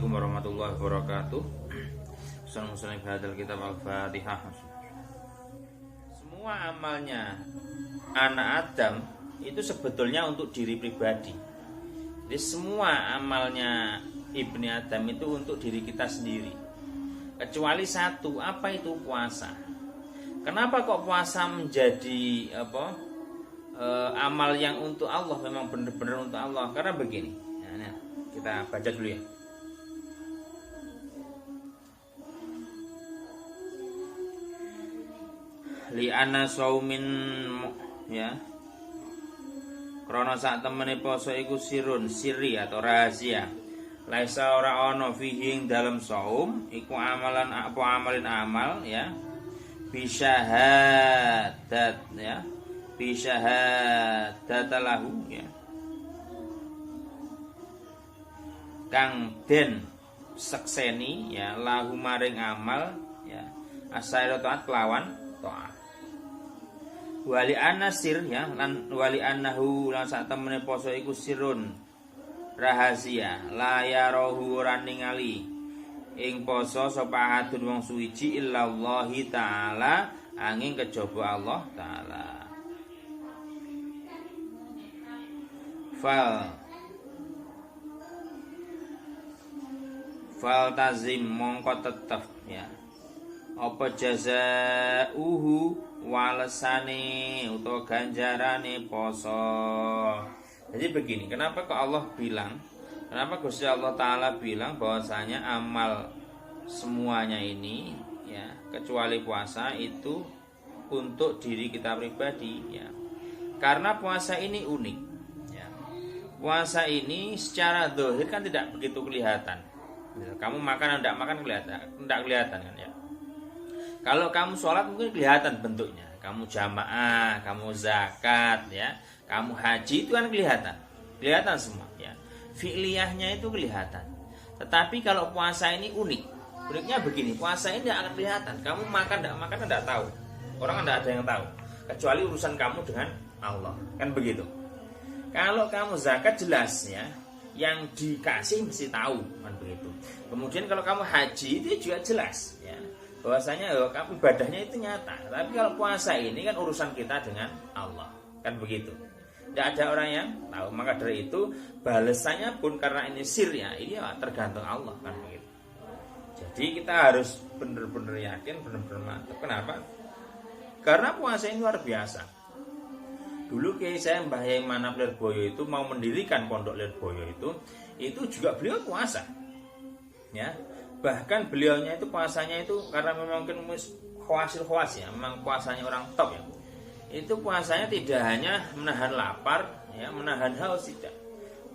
Assalamualaikum warahmatullahi wabarakatuh. Assalamualaikum warahmatullahi kitab Al-Fatihah. Semua amalnya anak Adam itu sebetulnya untuk diri pribadi. Jadi semua amalnya Ibni Adam itu untuk diri kita sendiri. Kecuali satu, apa itu? Puasa. Kenapa kok puasa menjadi amal yang untuk Allah, memang benar-benar untuk Allah? Karena begini. Nah, kita baca dulu ya. Li anna saumin ya. Krana sak temene poso iku siri atau rahasia. Laisa ora ana fihi ing dalem saum iku amalan amalin amal ya. Bisyahadat ya. Bisyahadat lahu ya. Kang den sekseni ya lahu maring amal ya. Asaira taat kelawan taat. Wali anasir ya lan wali annahu lan sak temene poso iku sirun rahasia la yarahu ora ningali ing poso sapa adun wong suwiji illallahi taala angin kejaba Allah taala. Fal tazim mongko tetep ya apa jazauhu walesane utawa ganjarane poso. Jadi begini, kenapa kok Allah bilang, kenapa Gusti Allah Ta'ala bilang bahwasanya amal semuanya ini ya kecuali puasa itu untuk diri kita pribadi ya. Karena puasa ini unik ya. Puasa ini secara zahir kan tidak begitu kelihatan. Kamu makan atau tidak makan tidak kelihatan kan ya. Kalau kamu sholat mungkin kelihatan bentuknya. Kamu jamaah, kamu zakat ya, kamu haji itu kan kelihatan semua ya. Fi'liyahnya itu kelihatan. Tetapi kalau puasa ini unik. Uniknya begini, puasa ini tidak akan kelihatan. Kamu makan tidak makan tidak tahu. Orang tidak ada yang tahu. Kecuali urusan kamu dengan Allah. Kan begitu. Kalau kamu zakat jelas ya, yang dikasih mesti tahu kan begitu. Kemudian kalau kamu haji itu juga jelas ya. Bahwasanya kamu ibadahnya itu nyata. Tapi kalau puasa ini kan urusan kita dengan Allah. Kan begitu. Tidak ada orang yang tahu. Maka dari itu balasannya pun karena ini sir ya, ini ya tergantung Allah kan begitu. Jadi kita harus benar-benar yakin, benar-benar mantap. Kenapa? Karena puasa ini luar biasa. Dulu kiai saya Mbah Yai Manap Lirboyo itu mau mendirikan pondok Lirboyo itu juga beliau puasa. Ya. Bahkan beliaunya itu puasanya itu karena memang mungkin khawas ya, memang puasanya orang top ya. Itu puasanya tidak hanya menahan lapar ya, menahan haus tidak.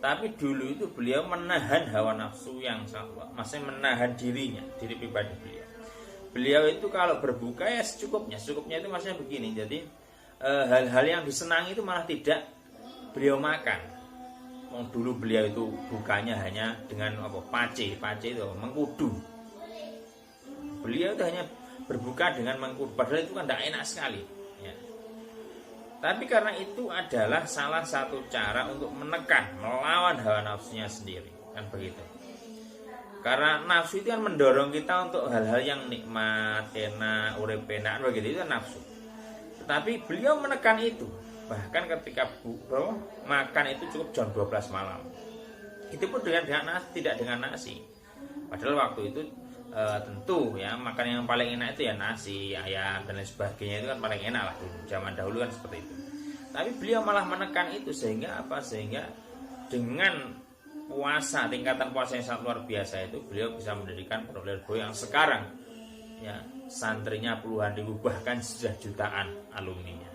Tapi dulu itu beliau menahan hawa nafsu yang sangat, maksudnya menahan diri pribadi beliau. Beliau itu kalau berbuka ya secukupnya itu maksudnya begini. Jadi hal-hal yang disenangi itu malah tidak beliau makan. Dulu beliau itu bukanya hanya dengan pace itu mengkudu. Beliau itu hanya berbuka dengan mengkudu, padahal itu kan tidak enak sekali ya. Tapi karena itu adalah salah satu cara untuk menekan, melawan hawa nafsunya sendiri kan begitu. Karena nafsu itu kan mendorong kita untuk hal-hal yang nikmat, enak, urip enak begitu, itu kan nafsu. Tetapi beliau menekan itu. Bahkan ketika makan itu cukup jam 12 malam. Itu pun dengan nasi, tidak dengan nasi. Padahal waktu itu tentu ya makan yang paling enak itu ya nasi, ayam dan lain sebagainya itu kan paling enak lah dulu. Zaman dahulu kan seperti itu. Tapi beliau malah menekan itu sehingga apa? Sehingga dengan puasa, tingkatan puasa yang sangat luar biasa itu beliau bisa mendirikan pondok Lirboyo yang sekarang ya santrinya puluhan ribu bahkan sudah jutaan alumninya.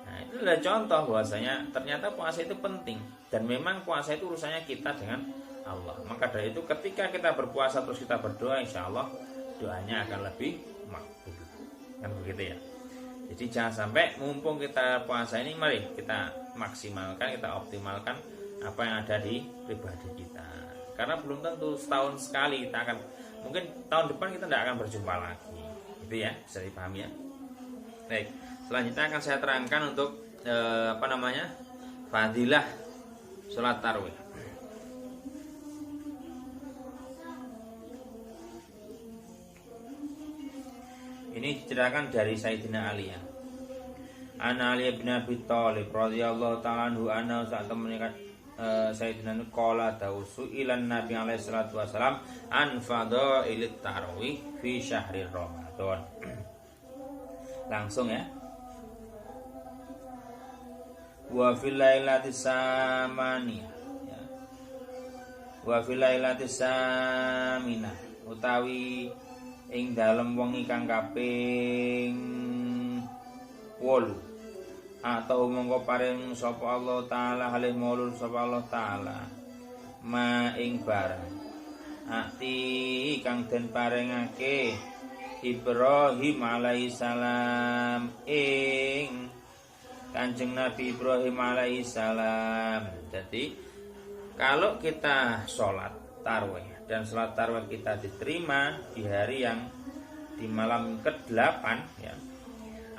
Nah, itu adalah contoh bahwasanya ternyata puasa itu penting dan memang puasa itu urusannya kita dengan Allah. Maka dari itu ketika kita berpuasa terus kita berdoa, insya Allah doanya akan lebih makbul. Kan begitu ya. Jadi jangan sampai mumpung kita puasa ini, mari kita maksimalkan, kita optimalkan apa yang ada di pribadi kita. Karena belum tentu setahun sekali kita akan, mungkin tahun depan kita tidak akan berjumpa lagi. Itu ya, bisa dipahami ya. Baik. Selanjutnya akan saya terangkan untuk fadilah sholat tarawih. Ini diceritakan dari Sayyidina Ali ya. Ana Ali bin Abi Thalib radhiyallahu ta'ala anhu anna saat menikah Sayyidina qala tausu ilan Nabi alaihi salatu wasalam an fadailit tarawih fi syahri Ramadan. Langsung ya. Wa fil lailatis samaniyah ya. Wa fil lailatis saminah utawi ing dalem wengi kang kaping 8 atau mongko paring sapa Allah taala halih maulur sapa Allah taala ma ing barang ati kang den paringake Ibrahim alaihissalam ing Kanjeng Nabi Ibrahim alaihissalam. Jadi kalau kita sholat tarawih dan sholat tarawih kita diterima di hari yang di malam ke-8 ya,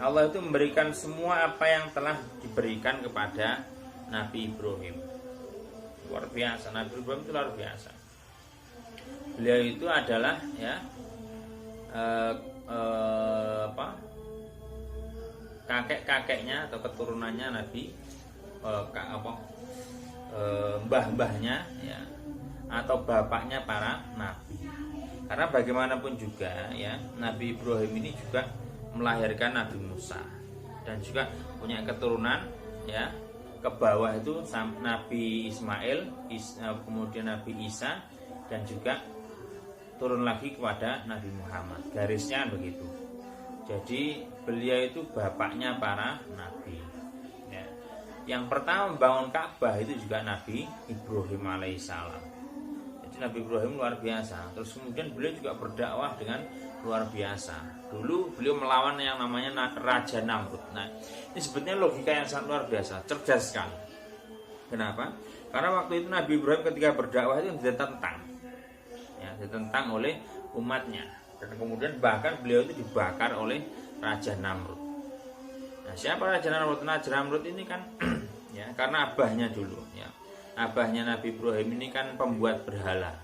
Allah itu memberikan semua apa yang telah diberikan kepada Nabi Ibrahim. Luar biasa, Nabi Ibrahim itu luar biasa. Beliau itu adalah ya kakek-kakeknya atau keturunannya Nabi mbah-mbahnya ya atau bapaknya para nabi. Karena bagaimanapun juga ya Nabi Ibrahim ini juga melahirkan Nabi Musa dan juga punya keturunan ya ke bawah itu Nabi Ismail, kemudian Nabi Isa dan juga turun lagi kepada Nabi Muhammad. Garisnya begitu. Jadi beliau itu bapaknya para nabi ya. Yang pertama membangun Ka'bah itu juga Nabi Ibrahim alaihissalam. Jadi Nabi Ibrahim luar biasa. Terus kemudian beliau juga berdakwah dengan luar biasa. Dulu beliau melawan yang namanya Raja Namrud. Nah ini sebetulnya logika yang sangat luar biasa, cerdas sekali. Kenapa? Karena waktu itu Nabi Ibrahim ketika berdakwah itu ditentang ya, ditentang oleh umatnya. Dan kemudian bahkan beliau itu dibakar oleh Raja Namrud. Nah, siapa Raja Namrud? Raja Namrud ini kan ya karena abahnya dulu ya. Abahnya Nabi Ibrahim ini kan pembuat berhala.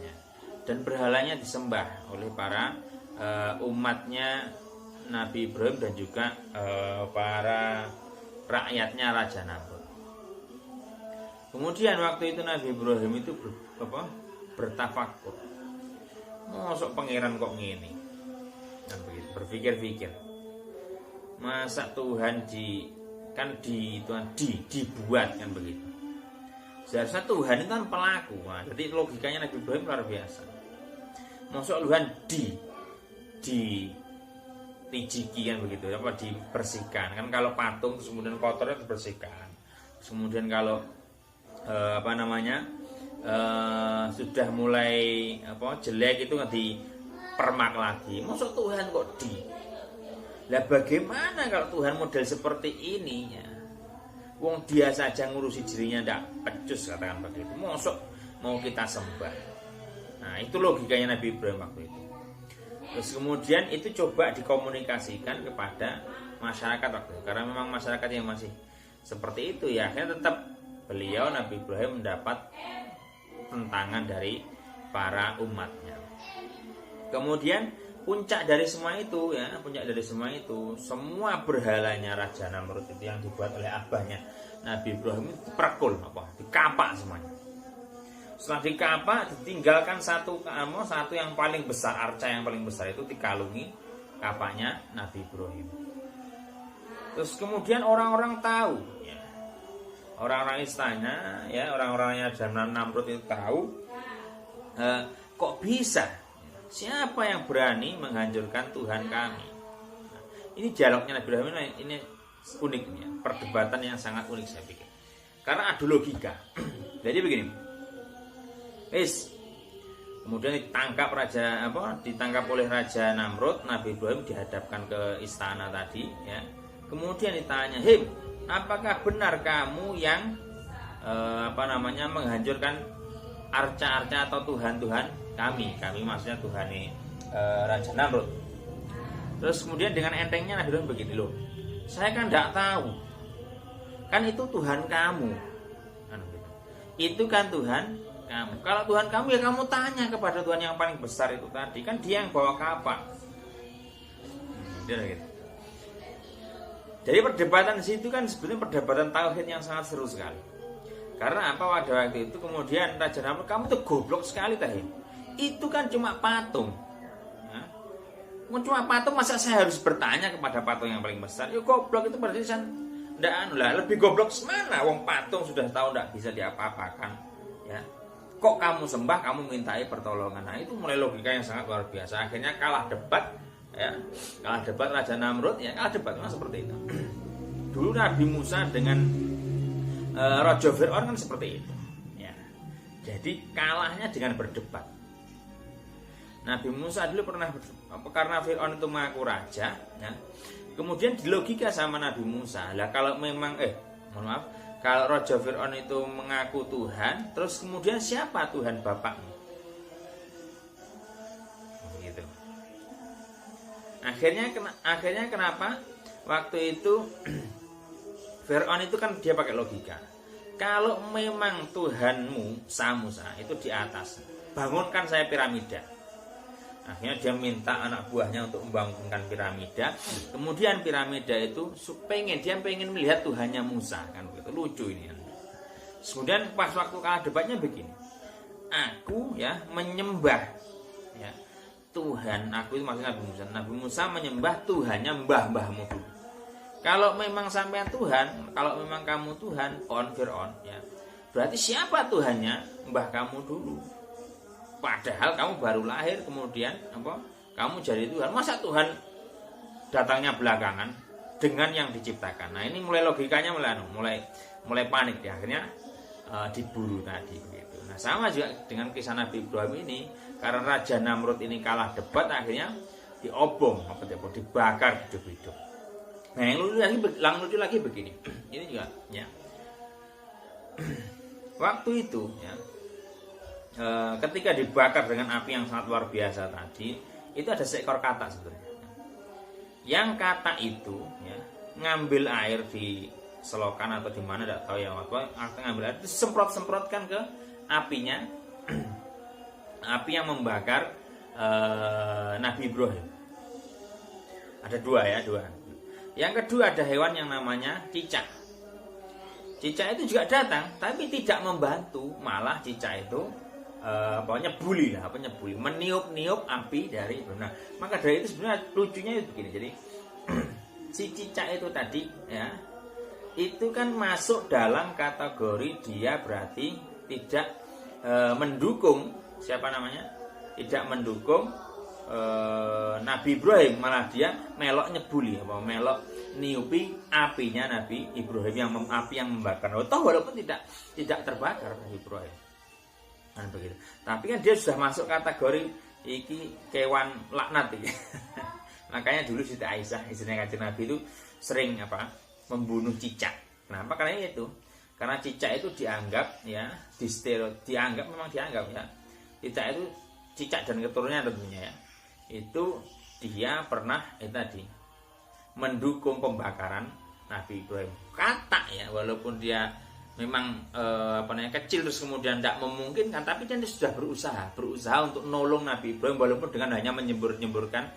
Ya. Dan berhalanya disembah oleh para umatnya Nabi Ibrahim dan juga para rakyatnya Raja Namrud. Kemudian waktu itu Nabi Ibrahim itu bertafakur. Mosok pangeran kok ngene. Kan begitu, berpikir-pikir. Masa Tuhan dibuat kan begitu. Seharusnya Tuhan itu kan pelaku. Nah, jadi logikanya Nabi Ibrahim luar biasa. Mosok Tuhan ditijiki kan begitu, apa dibersihkan. Kan kalau patung kemudian kotornya dibersihkan. Kemudian kalau sudah mulai jelek itu dipermak lagi. Maksud Tuhan kok lah bagaimana kalau Tuhan model seperti ini ya? Wong dia saja ngurusi dirinya ndak pecus katakan begitu. Maksud mau kita sembah. Nah, itu logikanya Nabi Ibrahim waktu itu. Terus kemudian itu coba dikomunikasikan kepada masyarakat waktu itu. Karena memang masyarakat yang masih seperti itu ya, akhirnya tetap beliau Nabi Ibrahim mendapat tentangan dari para umatnya. Kemudian puncak dari semua itu ya, semua berhalanya Raja Namrud itu yang dibuat oleh abahnya Nabi Ibrahim itu perkul dikapak semuanya. Setelah dikapak ditinggalkan satu yang paling besar, arca yang paling besar itu dikalungi kapaknya Nabi Ibrahim. Terus kemudian orang-orang tahu ya. Orang-orang istana ya, orang-orangnya Raja Namrud itu tahu kok bisa? Siapa yang berani menghancurkan Tuhan kami? Nah, ini dialognya Nabi Ibrahim ini unik ya, perdebatan yang sangat unik saya pikir. Karena adu logika. Jadi begini. Kemudian ditangkap oleh Raja Namrud, Nabi Ibrahim dihadapkan ke istana tadi ya. Kemudian ditanya, "Him, apakah benar kamu yang menghancurkan arca-arca atau tuhan-tuhan kami maksudnya Tuhan Raja Namrud?" Terus kemudian dengan entengnya Nabi Ibrahim begini, loh, saya kan tidak tahu, kan itu Tuhan kamu, kan gitu. Itu kan Tuhan kamu. Kalau Tuhan kamu ya kamu tanya kepada Tuhan yang paling besar itu tadi, kan dia yang bawa kapak. Gitu. Jadi perdebatan di situ kan sebenarnya perdebatan tauhid yang sangat seru sekali. Karena apa, pada waktu itu kemudian Raja Namrud, kamu tuh goblok sekali tadi. Itu kan cuma patung. Ya. Cuma patung, masa saya harus bertanya kepada patung yang paling besar? Yuk goblok, itu berarti saya ndak lah, lebih goblok semana wong patung sudah tahu ndak bisa diapa-apakan. Ya. Kok kamu sembah, kamu mintai pertolongan. Nah, itu mulai logika yang sangat luar biasa. Akhirnya kalah debat, ya. Kalah debat Raja Namrud, ya, kalah debat memang seperti itu. Dulu Nabi Musa dengan Raja Fir'aun kan seperti itu, ya. Jadi kalahnya dengan berdebat. Nabi Musa dulu pernah karena Fir'aun itu mengaku raja, ya. Kemudian dilogika sama Nabi Musa. Lah kalau memang kalau Raja Fir'aun itu mengaku Tuhan, terus kemudian siapa Tuhan bapakmu? Gitu. Akhirnya kenapa? Waktu itu Fir'aun itu kan dia pakai logika. Kalau memang Tuhanmu Musa itu di atas, bangunkan saya piramida. Akhirnya dia minta anak buahnya untuk membangunkan piramida. Kemudian piramida itu dia pengen melihat Tuhannya Musa, kan begitu. Lucu ini kan. Kemudian pas waktu kalah debatnya begini. Aku ya menyembah, ya, Tuhan aku, itu maksudnya Nabi Musa. Nabi Musa menyembah Tuhannya mbah-mbahmu dulu. Kalau memang sampean Tuhan, kalau memang kamu Tuhan, Fir'aun, ya, berarti siapa Tuhannya mbah kamu dulu? Padahal kamu baru lahir, kemudian kamu jadi Tuhan. Masa Tuhan datangnya belakangan dengan yang diciptakan? Nah, ini mulai logikanya mulai panik ya. Akhirnya diburu tadi begitu. Nah, sama juga dengan kisah Nabi Ibrahim ini, karena Raja Namrud ini kalah debat, akhirnya diobong, dibakar hidup-hidup. Nah, yang lucu lagi begini. Ini juga, ya. Waktu itu, ya, ketika dibakar dengan api yang sangat luar biasa tadi, itu ada seekor katak sebenarnya. Yang katak itu, ya, ngambil air di selokan atau di mana tidak tahu ya, ngambil air itu semprotkan ke apinya, api yang membakar Nabi Ibrahim. Ada dua. Yang kedua ada hewan yang namanya cicak. Cicak itu juga datang, tapi tidak membantu, malah cicak itu nyebuli, meniup api dari Ibrahim. Nah, maka dari itu sebenarnya lucunya itu begini. Jadi si cicak itu tadi, ya, itu kan masuk dalam kategori dia berarti tidak mendukung siapa namanya? Tidak mendukung Nabi Ibrahim, malah dia melok nyebuli, melok niupi apinya Nabi Ibrahim api yang membakar. Toh walaupun tidak terbakar Nabi Ibrahim. Kan begitu. Tapi kan dia sudah masuk kategori iki kewan laknat iki. Makanya dulu Siti Aisyah, istrinya Kanjeng Nabi itu sering membunuh cicak. Kenapa? Karena itu. Karena cicak itu dianggap ya, memang dianggap ya. Cicak dan keturunannya tentunya ya. Itu dia pernah tadi mendukung pembakaran Nabi Ibrahim. Katak ya, walaupun dia memang kecil terus kemudian tidak memungkinkan, tapi dia sudah berusaha untuk nolong Nabi Ibrahim walaupun dengan hanya menyemburkan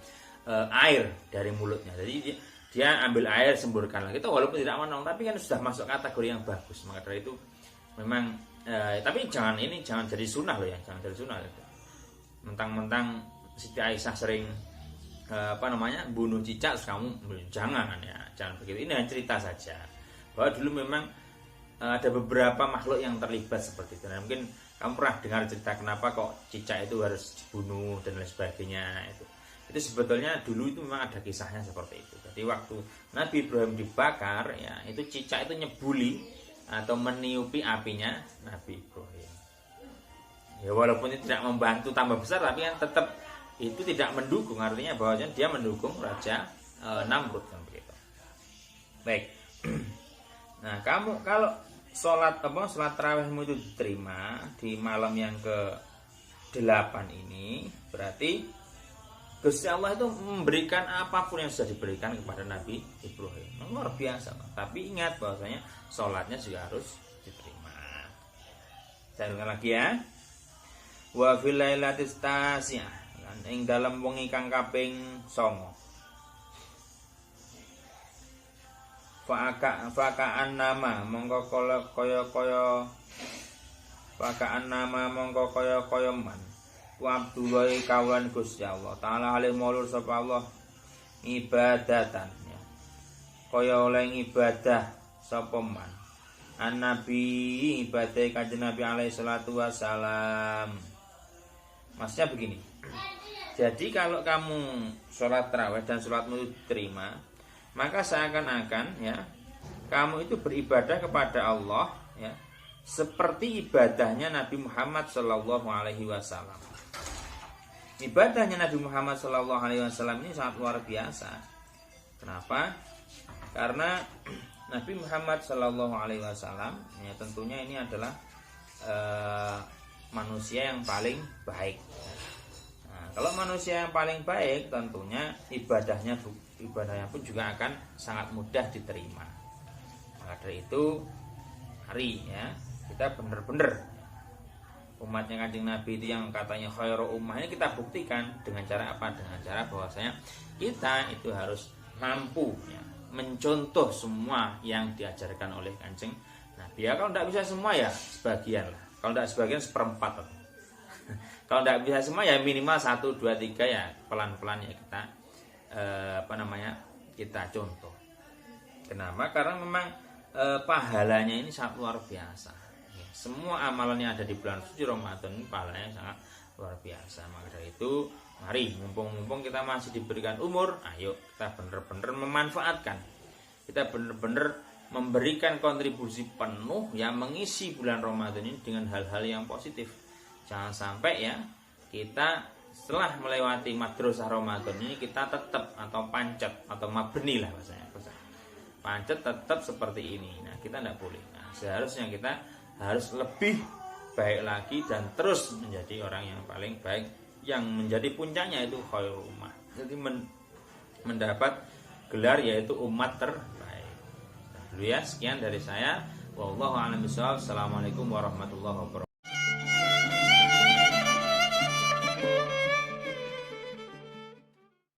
air dari mulutnya. Jadi dia ambil air, semburkan lagi. Itu walaupun tidak menolong, tapi kan sudah masuk kategori yang bagus. Maka dari itu memang tapi jangan jadi sunnah loh ya, jangan jadi sunnah. Mentang-mentang Siti Aisyah sering bunuh cicak, kamu jangan begitu. Ini hanya cerita saja bahwa dulu memang ada beberapa makhluk yang terlibat seperti itu. Nah, mungkin kamu pernah dengar cerita kenapa kok cicak itu harus dibunuh dan lain sebagainya. Itu sebetulnya dulu itu memang ada kisahnya seperti itu. Jadi waktu Nabi Ibrahim dibakar, ya, itu cicak itu nyebuli atau meniupi apinya Nabi Ibrahim. Ya, walaupun itu tidak membantu tambah besar, tapi kan tetap itu tidak mendukung, artinya bahwa dia mendukung Raja Namrud kan begitu. Baik. Nah, kamu kalau sholat tarawihmu itu diterima di malam yang ke-8 ini, berarti Gusti Allah itu memberikan apapun yang sudah diberikan kepada Nabi Ibrahim. Luar biasa. Tapi ingat bahwasanya sholatnya juga harus diterima. Saya ulang lagi ya. Wa fil lailatis tasiyah, ing dalam wengi kang kaping 9. Fakaan nama mongko kaya man wa Abdullah kawan Gusti Allah taala hale maulur sapa Allah ibadatan ya. Kaya oleh ibadah sapa man Nabi ibadah Kanjeng Nabi alaihi salatu wassalam. Maksudnya begini. Jadi kalau kamu sholat tarawih dan sholatmu diterima, maka seakan-akan ya kamu itu beribadah kepada Allah ya seperti ibadahnya Nabi Muhammad Shallallahu Alaihi Wasallam. Ibadahnya Nabi Muhammad Shallallahu Alaihi Wasallam ini sangat luar biasa. Kenapa? Karena Nabi Muhammad Shallallahu Alaihi Wasallam ya tentunya ini adalah manusia yang paling baik. Nah, kalau manusia yang paling baik tentunya ibadahnya pun juga akan sangat mudah diterima. Maka dari itu mari ya kita benar-benar umatnya Kanjeng Nabi itu yang katanya khairu ummah ini kita buktikan dengan cara apa? Dengan cara bahwasanya kita itu harus mampu ya, mencontoh semua yang diajarkan oleh Kanjeng Nabi. Ya kalau tidak bisa semua ya sebagian lah. Kalau tidak sebagian seperempat. Kalau tidak bisa semua ya minimal 1, 2, 3 ya pelan-pelan ya kita kita contoh. Kenapa? Karena memang pahalanya ini sangat luar biasa. Ya, semua amalan yang ada di bulan suci Ramadan ini pahalanya sangat luar biasa. Maka dari itu mari mumpung kita masih diberikan umur, ayo kita benar-benar memanfaatkan. Kita benar-benar memberikan kontribusi penuh yang mengisi bulan Ramadan ini dengan hal-hal yang positif. Jangan sampai ya kita setelah melewati madrasah Ramadan ini kita tetap atau pancet atau mabni lah bahasanya. Pancet tetap seperti ini. Nah, kita tidak boleh. Nah, seharusnya kita harus lebih baik lagi dan terus menjadi orang yang paling baik yang menjadi puncaknya itu khairul ummah. Jadi mendapat gelar yaitu umat terbaik. Dulu ya, sekian dari saya. Wallahu a'lam bishawab. Assalamualaikum warahmatullahi wabarakatuh.